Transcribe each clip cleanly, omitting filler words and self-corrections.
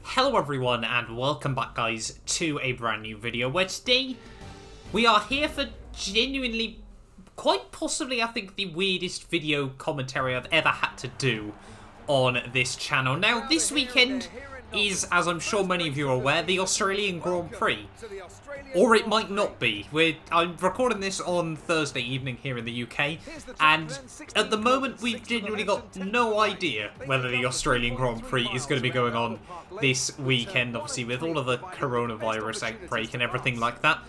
Hello everyone and welcome back guys to a brand new video where today we are here for genuinely, quite possibly I think the weirdest video commentary I've ever had to do on this channel. Now this weekend is, as I'm sure many of you are aware, the Australian Grand Prix. Or it might not be. I'm recording this on Thursday evening here in the UK, and at the moment we've genuinely got no idea whether the Australian Grand Prix is going to be going on this weekend, obviously with all of the coronavirus outbreak and everything like that.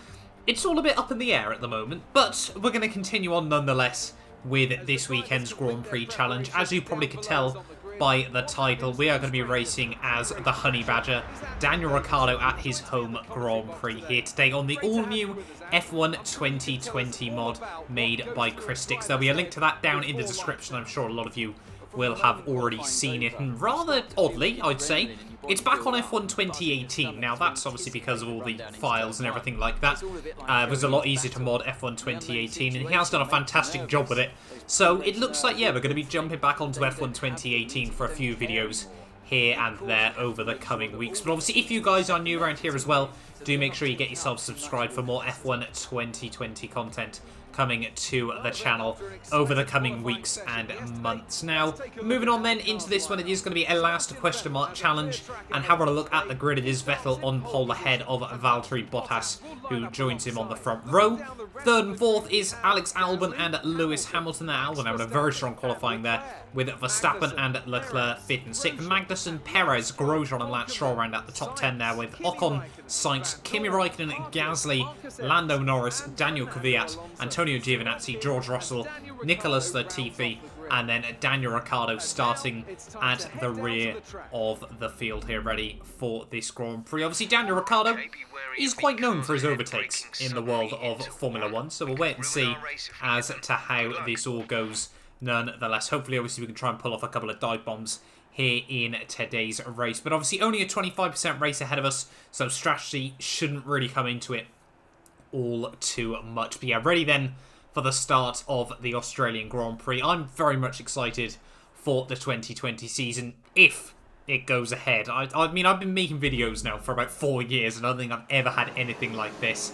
It's all a bit up in the air at the moment, but we're going to continue on nonetheless with this weekend's Grand Prix challenge. As you probably could tell by the title, we are going to be racing as the Honey Badger, Daniel Ricciardo at his home Grand Prix here today on the all-new F1 2020 mod made by Christix. There'll be a link to that down in the description. I'm sure a lot of you will have already seen it, and rather oddly, I'd say, it's back on F1 2018. Now, that's obviously because of all the files and everything like that. It was a lot easier to mod F1 2018, and he has done a fantastic job with it. So, it looks like, yeah, we're going to be jumping back onto F1 2018 for a few videos here and there over the coming weeks. But obviously, if you guys are new around here as well, do make sure you get yourselves subscribed for more F1 2020 content coming to the channel over the coming weeks and months. Now, moving on then into this one, it is going to be a last question mark challenge, and having a look at the grid, it is Vettel on pole ahead of Valtteri Bottas, who joins him on the front row. Third and fourth is Alex Albon and Lewis Hamilton. There, Albon having a very strong qualifying there, with Verstappen and Leclerc fifth and sixth. Magnussen, Perez, Grosjean and Lance Stroll round out the top 10 there, with Ocon, Sainz, Kimi Raikkonen, Gasly, Lando Norris, Daniel Kvyat, Antonio Giovinazzi, George Russell, Nicholas Latifi, and then Daniel Ricciardo starting at the rear of the field here, ready for this Grand Prix. Obviously, Daniel Ricciardo is quite known for his overtakes in the world of Formula 1, so we'll wait and see as to how this all goes nonetheless. Hopefully, obviously, we can try and pull off a couple of dive bombs here in today's race, but obviously only a 25% race ahead of us, so strategy shouldn't really come into it all too much. But yeah, ready then for the start of the Australian Grand Prix. I'm very much excited for the 2020 season if it goes ahead. I mean, I've been making videos now for about 4 years, and I don't think I've ever had anything like this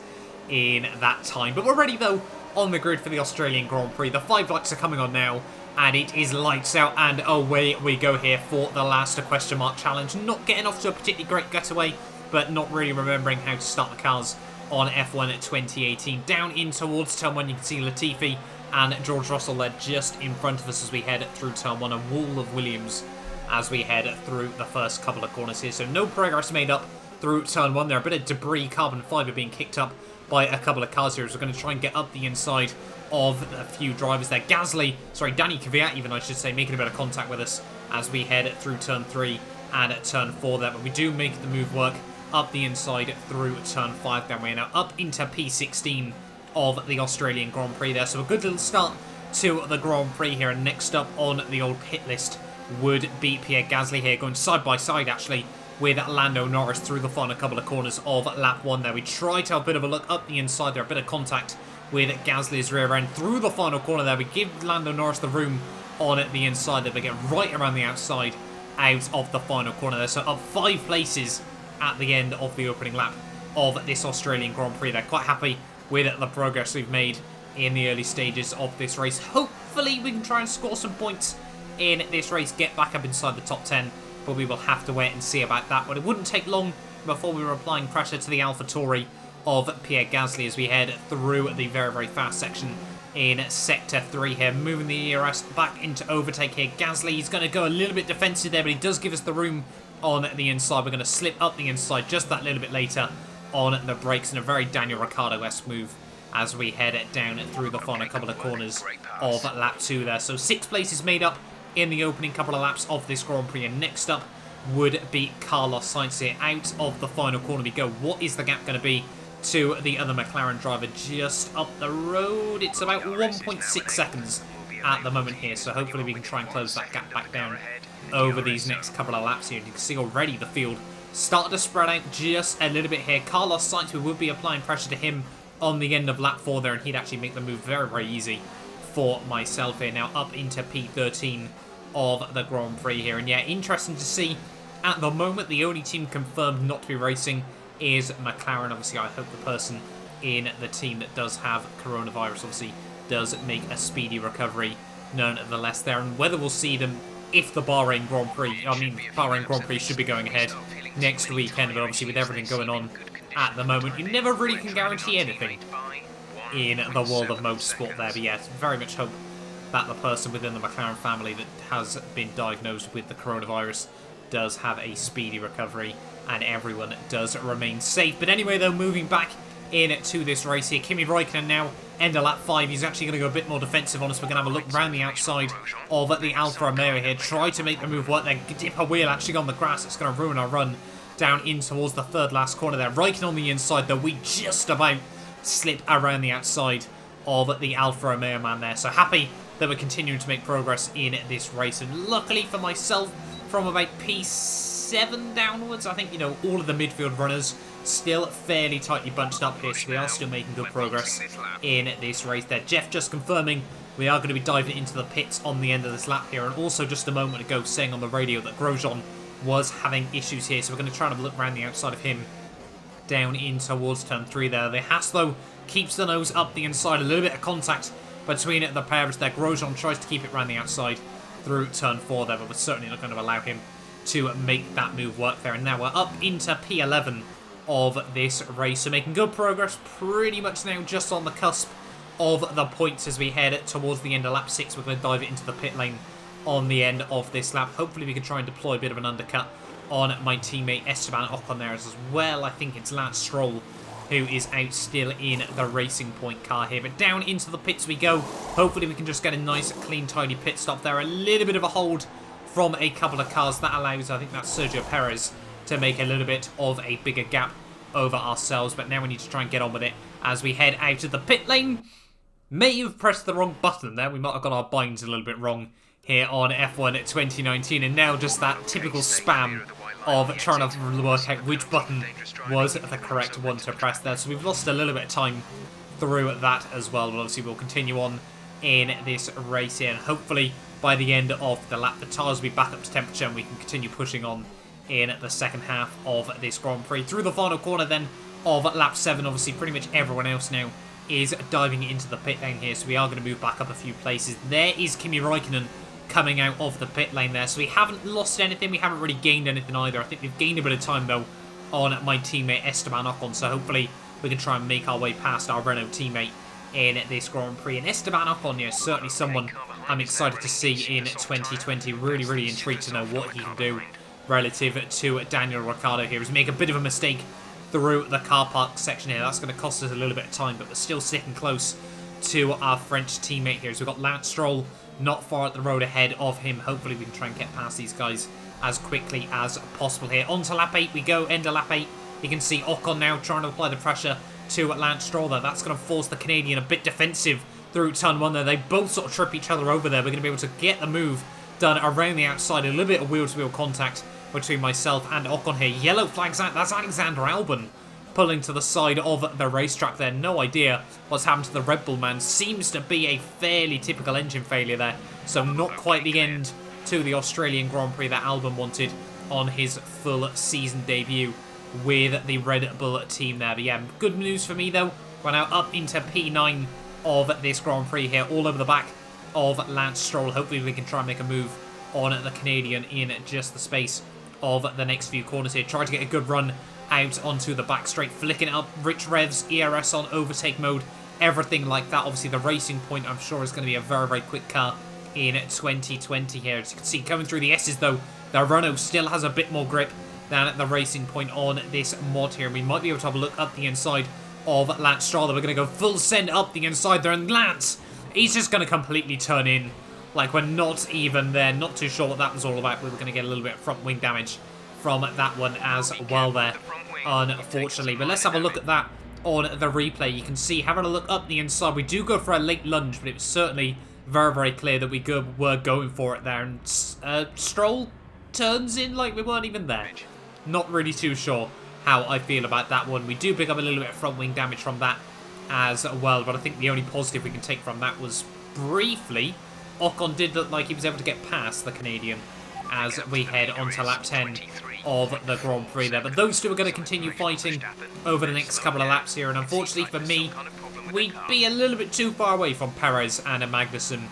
in that time. But we're ready though on the grid for the Australian Grand Prix. The 5 lights are coming on now, and it is lights out, and away we go here for the last question mark challenge. Not getting off to a particularly great getaway, but not really remembering how to start the cars on F1 2018. Down in towards turn 1, you can see Latifi and George Russell there just in front of us as we head through turn 1. A wall of Williams as we head through the first couple of corners here. So no progress made up through turn 1 there. A bit of debris, carbon fibre being kicked up by a couple of cars here as we're going to try and get up the inside of a few drivers there. Danny Kvyat even, I should say, making a bit of contact with us as we head through turn 3 and turn 4 there. But we do make the move work up the inside through turn 5. Then we're now up into P16 of the Australian Grand Prix there. So a good little start to the Grand Prix here. And next up on the old pit list would be Pierre Gasly here, going side by side actually with Lando Norris through the final couple of corners of lap 1 there. We try to have a bit of a look up the inside there, a bit of contact with Gasly's rear end through the final corner there. We give Lando Norris the room on the inside there, but get right around the outside out of the final corner there. So up 5 places at the end of the opening lap of this Australian Grand Prix. They're quite happy with the progress we've made in the early stages of this race. Hopefully we can try and score some points in this race, get back up inside the top 10, but we will have to wait and see about that. But it wouldn't take long before we were applying pressure to the AlphaTauri of Pierre Gasly as we head through the very, very fast section in Sector 3 here. Moving the ERS back into overtake here. Gasly, he's going to go a little bit defensive there, but he does give us the room on the inside. We're going to slip up the inside just that little bit later on the brakes in a very Daniel Ricciardo-esque move as we head down through the final couple of corners of lap 2 there. So 6 places made up in the opening couple of laps of this Grand Prix, and next up would be Carlos Sainz here. Out of the final corner we go. What is the gap going to be to the other McLaren driver just up the road? It's about 1.6 seconds at the moment here, so hopefully we can try and close that gap back down over these next couple of laps here. You can see already the field started to spread out just a little bit here. Carlos Sainz, we would be applying pressure to him on the end of lap 4 there, and he'd actually make the move very, very easy for myself here. Now up into P13 of the Grand Prix here, and yeah, interesting to see At the moment, the only team confirmed not to be racing is McLaren. Obviously, I hope the person in the team that does have coronavirus obviously does make a speedy recovery nonetheless there. And whether we'll see them if the Bahrain Grand Prix, Bahrain Grand Prix should be going ahead next weekend, but obviously with everything going on at the moment, you never really can guarantee anything in the world of motorsport there. But yes, very much hope that the person within the McLaren family that has been diagnosed with the coronavirus does have a speedy recovery and everyone does remain safe. But anyway, though, moving back into this race here, Kimi Räikkönen now end of lap 5. He's actually going to go a bit more defensive on us. We're going to have a look around the outside of the Alfa Romeo here. Try to make the move work there. Dip a wheel actually on the grass. It's going to ruin our run down in towards the third last corner there. Räikkönen on the inside, though. We just about slip around the outside of the Alfa Romeo man there. So happy that we're continuing to make progress in this race. And luckily for myself, from about P7 downwards, I think, you know, all of the midfield runners still fairly tightly bunched up here, so we are still making good progress in this race there. Jeff just confirming we are going to be diving into the pits on the end of this lap here, and also just a moment ago saying on the radio that Grosjean was having issues here, so we're going to try and look around the outside of him down in towards turn 3 there. The Haas, though, keeps the nose up the inside, a little bit of contact between the pairs there. Grosjean tries to keep it around the outside through turn 4 there, but we're certainly not going to allow him to make that move work there. And now we're up into P11 of this race, so making good progress pretty much now, just on the cusp of the points as we head towards the end of lap 6. We're going to dive into the pit lane on the end of this lap. Hopefully we can try and deploy a bit of an undercut on my teammate Esteban Ocon there as well. I think it's Lance Stroll who is out still in the Racing Point car here. But down into the pits we go. Hopefully we can just get a nice, clean, tidy pit stop there. A little bit of a hold from a couple of cars. That allows, I think that's Sergio Perez, to make a little bit of a bigger gap over ourselves. But now we need to try and get on with it as we head out of the pit lane. May have pressed the wrong button there. We might have got our binds a little bit wrong here on F1 2019. And now just that typical spam of trying to work out which button was the correct one to press there. So we've lost a little bit of time through that as well. But obviously we'll continue on in this race here. And hopefully by the end of the lap, the tyres will be back up to temperature and we can continue pushing on in the second half of this Grand Prix. Through the final corner then of lap 7, obviously pretty much everyone else now is diving into the pit lane here. So we are going to move back up a few places. There is Kimi Räikkönen coming out of the pit lane there. So we haven't lost anything. We haven't really gained anything either. I think we've gained a bit of time though on my teammate Esteban Ocon. So hopefully we can try and make our way past our Renault teammate in this Grand Prix. And Esteban Ocon, yeah, certainly someone I'm excited to see in 2020. Really, really intrigued to know what he can do relative to Daniel Ricciardo here. He's make a bit of a mistake through the car park section here. That's going to cost us a little bit of time, but we're still sitting close to our French teammate here. So we've got Lance Stroll not far at the road ahead of him. Hopefully we can try and get past these guys as quickly as possible here. On to lap 8 we go, end of lap 8. You can see Ocon now trying to apply the pressure to Lance Stroll there. That's going to force the Canadian a bit defensive through turn 1 there. They both sort of trip each other over there. We're going to be able to get the move done around the outside. A little bit of wheel-to-wheel contact between myself and Ocon here. Yellow flags out. That's Alexander Albon pulling to the side of the racetrack there. No idea what's happened to the Red Bull man. Seems to be a fairly typical engine failure there. So not quite the end to the Australian Grand Prix that Albon wanted on his full season debut with the Red Bull team there. But yeah, good news for me though. We're now up into P9 of this Grand Prix here, all over the back of Lance Stroll. Hopefully we can try and make a move on the Canadian in just the space of the next few corners here. Try to get a good run out onto the back straight, flicking it up, rich revs, ERS on overtake mode, everything like that. Obviously the Racing Point I'm sure is going to be a very, very quick car in 2020 here. As you can see, coming through the S's though, the Renault still has a bit more grip than the Racing Point on this mod here. We might be able to have a look up the inside of Lance Stroll. We're going to go full send up the inside there, and Lance, he's just going to completely turn in like we're not even there. Not too sure what that was all about. We were going to get a little bit of front wing damage from that one as well there, unfortunately. But let's have a look at that on the replay. You can see, having a look up the inside, we do go for a late lunge, but it was certainly very, very clear that we were going for it there. And Stroll turns in like we weren't even there. Not really too sure how I feel about that one. We do pick up a little bit of front wing damage from that as well, but I think the only positive we can take from that was briefly Ocon did look like he was able to get past the Canadian as we head onto lap 10 of the Grand Prix there. But those two are going to continue fighting over the next couple of laps here. And unfortunately for me, we'd be a little bit too far away from Perez and Magnussen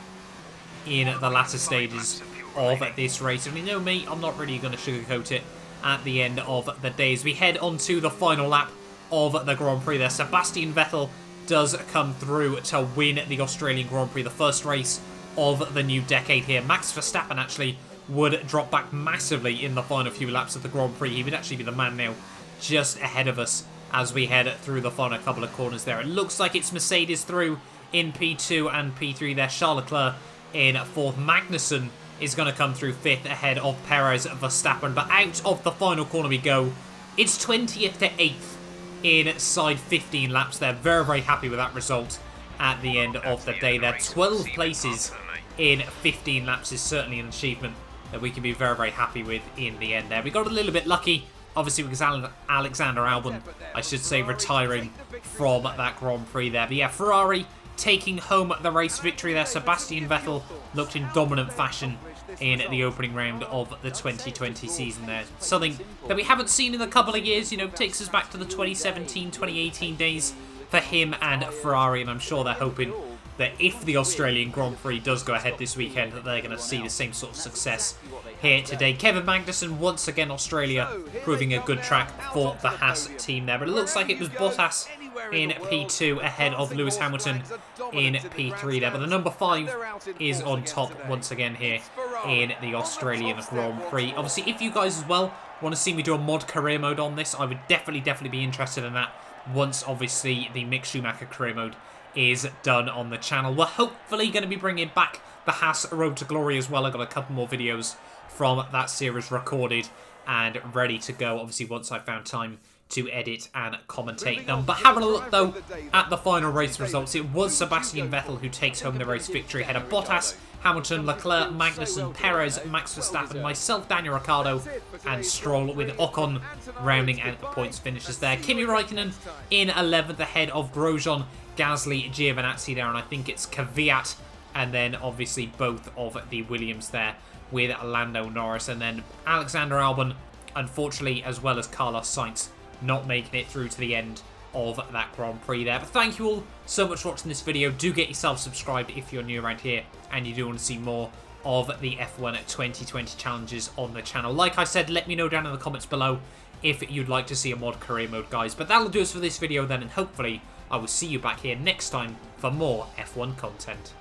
in the latter stages of this race. And you know me, I'm not really going to sugarcoat it at the end of the day. As we head on to the final lap of the Grand Prix there, Sebastian Vettel does come through to win the Australian Grand Prix, the first race of the new decade here. Max Verstappen actually would drop back massively in the final few laps of the Grand Prix. He would actually be the man now just ahead of us as we head through the final couple of corners there. It looks like it's Mercedes through in P2 and P3 there. Charles Leclerc in 4th. Magnussen is going to come through 5th ahead of Perez, Verstappen. But out of the final corner we go. It's 20th to 8th inside 15 laps there. Very, very happy with that result at the end of the day there. 12 places in 15 laps is certainly an achievement that we can be very, very happy with in the end there. We got a little bit lucky, obviously, because Alexander Albon, I should say, retiring from that Grand Prix there. But yeah, Ferrari taking home the race victory there. Sebastian Vettel looked in dominant fashion in the opening round of the 2020 season there. Something that we haven't seen in a couple of years, you know, takes us back to the 2017, 2018 days for him and Ferrari, and I'm sure they're hoping that if the Australian Grand Prix does go ahead this weekend, that they're going to see the same sort of success here today. Kevin Magnussen, once again, Australia, proving a good track for the Haas team there. But it looks like it was Bottas in P2 ahead of Lewis Hamilton in P3 there. But the number 5 is on top once again here in the Australian Grand Prix. Obviously, if you guys as well want to see me do a mod career mode on this, I would definitely be interested in that once, obviously, the Mick Schumacher career mode is done on the channel. We're hopefully going to be bringing back the Haas Road to Glory as well. I've got a couple more videos from that series recorded and ready to go, obviously, once I've found time to edit and commentate them. But having a look, though, at the final race results, it was Sebastian Vettel who takes home the race victory ahead of Bottas, Hamilton, Leclerc, Magnussen, Perez, Max Verstappen, myself, Daniel Ricciardo, and Stroll, with Ocon rounding out the points finishes there. Kimi Räikkönen in 11th ahead of Grosjean, Gasly, Giovinazzi there, and I think it's Kvyat, and then obviously both of the Williams there with Lando Norris, and then Alexander Albon, unfortunately, as well as Carlos Sainz, not making it through to the end of that Grand Prix there. But thank you all so much for watching this video. Do get yourself subscribed if you're new around here and you do want to see more of the F1 2020 challenges on the channel. Like I said, let me know down in the comments below if you'd like to see a mod career mode, guys. But that'll do us for this video then, and hopefully I will see you back here next time for more F1 content.